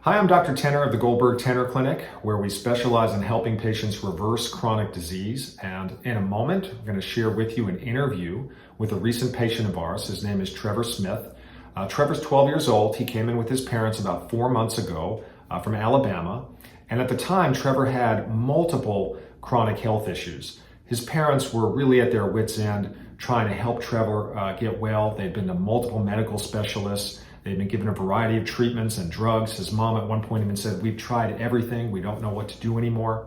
Hi, I'm Dr. Tenner of the Goldberg Tenner Clinic, where we specialize in helping patients reverse chronic disease. And in a moment, I'm going to share with you an interview with a recent patient of ours. His name is Trevor Smith. Trevor's 12 years old. He came in with his parents about 4 months ago from Alabama. And at the time, Trevor had multiple chronic health issues. His parents were really at their wits' end trying to help Trevor get well. They'd been to multiple medical specialists. They've been given a variety of treatments and drugs. His mom at one point even said, "We've tried everything. We don't know what to do anymore."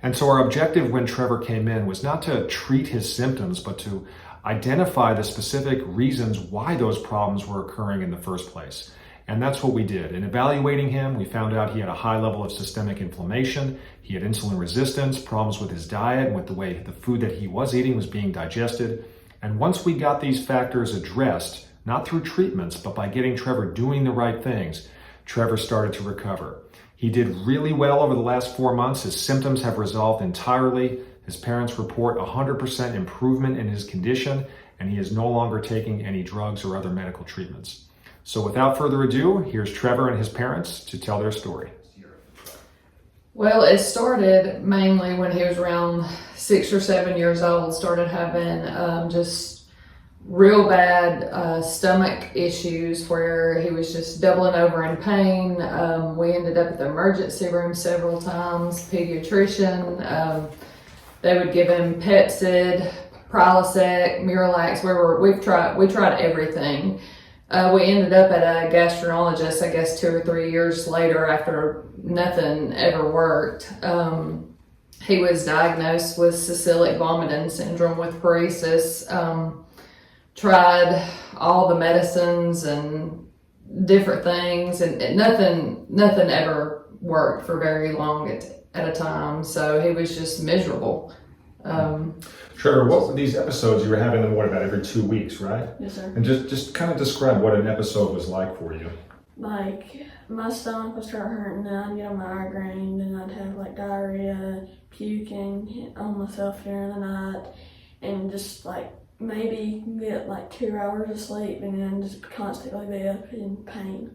And so our objective when Trevor came in was not to treat his symptoms, but to identify the specific reasons why those problems were occurring in the first place. And that's what we did. In evaluating him, we found out he had a high level of systemic inflammation. He had insulin resistance, problems with his diet, and with the way the food that he was eating was being digested. And once we got these factors addressed, not through treatments, but by getting Trevor doing the right things, Trevor started to recover. He did really well over the last 4 months. His symptoms have resolved entirely. His parents report 100% improvement in his condition, and he is no longer taking any drugs or other medical treatments. So without further ado, here's Trevor and his parents to tell their story. Well, it started mainly when he was around 6 or 7 years old, started having just real bad stomach issues where he was just doubling over in pain. We ended up at the emergency room several times, pediatrician. They would give him Pepsid, Prilosec, Miralax. We tried everything. We ended up at a gastroenterologist, I guess 2 or 3 years later after nothing ever worked. He was diagnosed with Cyclic Vomiting Syndrome with paresis. Tried all the medicines and different things, and nothing ever worked for very long at a time. So he was just miserable. Trevor, what were these episodes? You were having them, about every 2 weeks, right? Yes, sir. And just kind of describe what an episode was like for you. Like, my stomach would start hurting, then I'd get a migraine, then I'd have like diarrhea, puking on myself during the night, and just like maybe get like 2 hours of sleep and then just constantly be up in pain.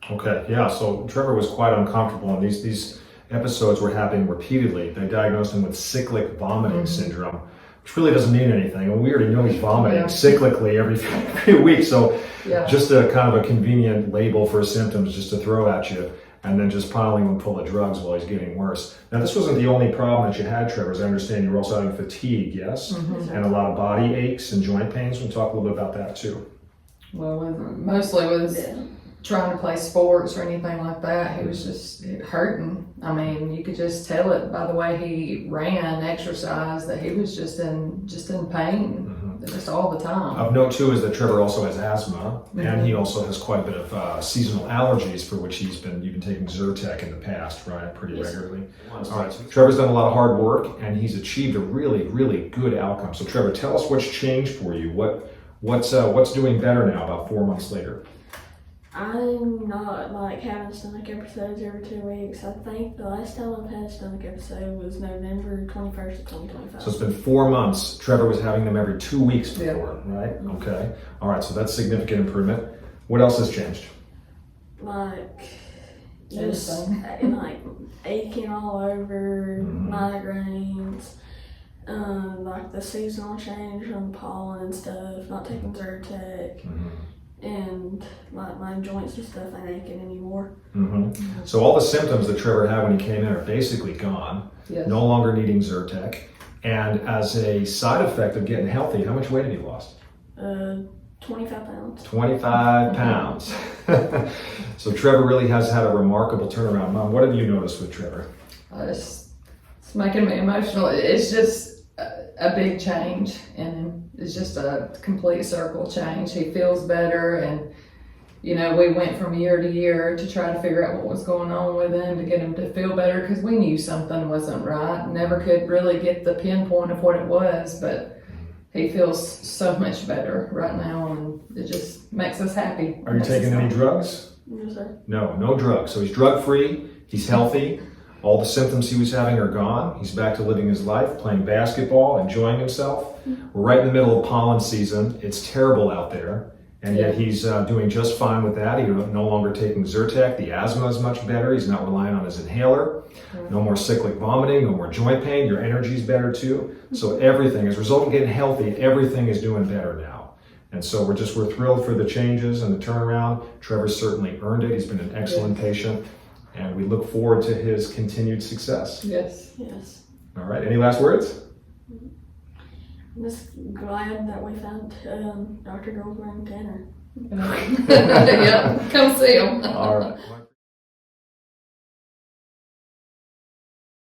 Okay, yeah, so Trevor was quite uncomfortable, and these episodes were happening repeatedly. They diagnosed him with cyclic vomiting syndrome, which really doesn't mean anything. And we already know he's vomiting cyclically every few weeks, so just a kind of a convenient label for symptoms just to throw at you, and then just piling him full of drugs while he's getting worse. Now, this wasn't the only problem that you had, Trevor. As I understand, you were also having fatigue, yes? Mm-hmm. And a lot of body aches and joint pains. We'll talk a little bit about that too. Well, mostly with trying to play sports or anything like that, he was just hurting. I mean, you could just tell it by the way he ran, exercised, that he was just in pain. Just all the time. Of note too is that Trevor also has asthma, and he also has quite a bit of seasonal allergies for which you've been taking Zyrtec in the past, right? Pretty regularly. All right, so Trevor's done a lot of hard work, and he's achieved a really, really good outcome. So Trevor, tell us what's changed for you. What's doing better now about 4 months later? I'm not like having stomach episodes every 2 weeks. I think the last time I've had a stomach episode was November 21st of 2025. So it's been 4 months. Trevor was having them every 2 weeks before, right? Okay. All right, so that's significant improvement. What else has changed? Like, just like aching all over, migraines, like the seasonal change from pollen and stuff, not taking Zyrtec. And my joints and stuff ain't aching anymore. So all the symptoms that Trevor had when he came in are basically gone. No longer needing Zyrtec. And as a side effect of getting healthy, how much weight have you lost? 25 pounds. 25 pounds. So Trevor really has had a remarkable turnaround. Mom, what have you noticed with Trevor? It's making me emotional. It's just a big change in him. It's just a complete circle change. He feels better, and we went from year to year to try to figure out what was going on with him to get him to feel better, because we knew something wasn't right. Never could really get the pinpoint of what it was, but he feels so much better right now, and it just makes us happy. Are you taking any drugs? No, sir. No drugs. So he's drug-free, he's healthy, all the symptoms he was having are gone. He's back to living his life, playing basketball, enjoying himself. We're right in the middle of pollen season. It's terrible out there. And yet he's doing just fine with that. He's no longer taking Zyrtec. The asthma is much better. He's not relying on his inhaler. No more cyclic vomiting, no more joint pain. Your energy's better too. So everything, as a result of getting healthy, everything is doing better now. And so we're thrilled for the changes and the turnaround. Trevor's certainly earned it. He's been an excellent patient. And we look forward to his continued success. Yes. Yes. All right, any last words? I'm just glad that we found Dr. Goldberg Tanner. Yeah, come see him. All right.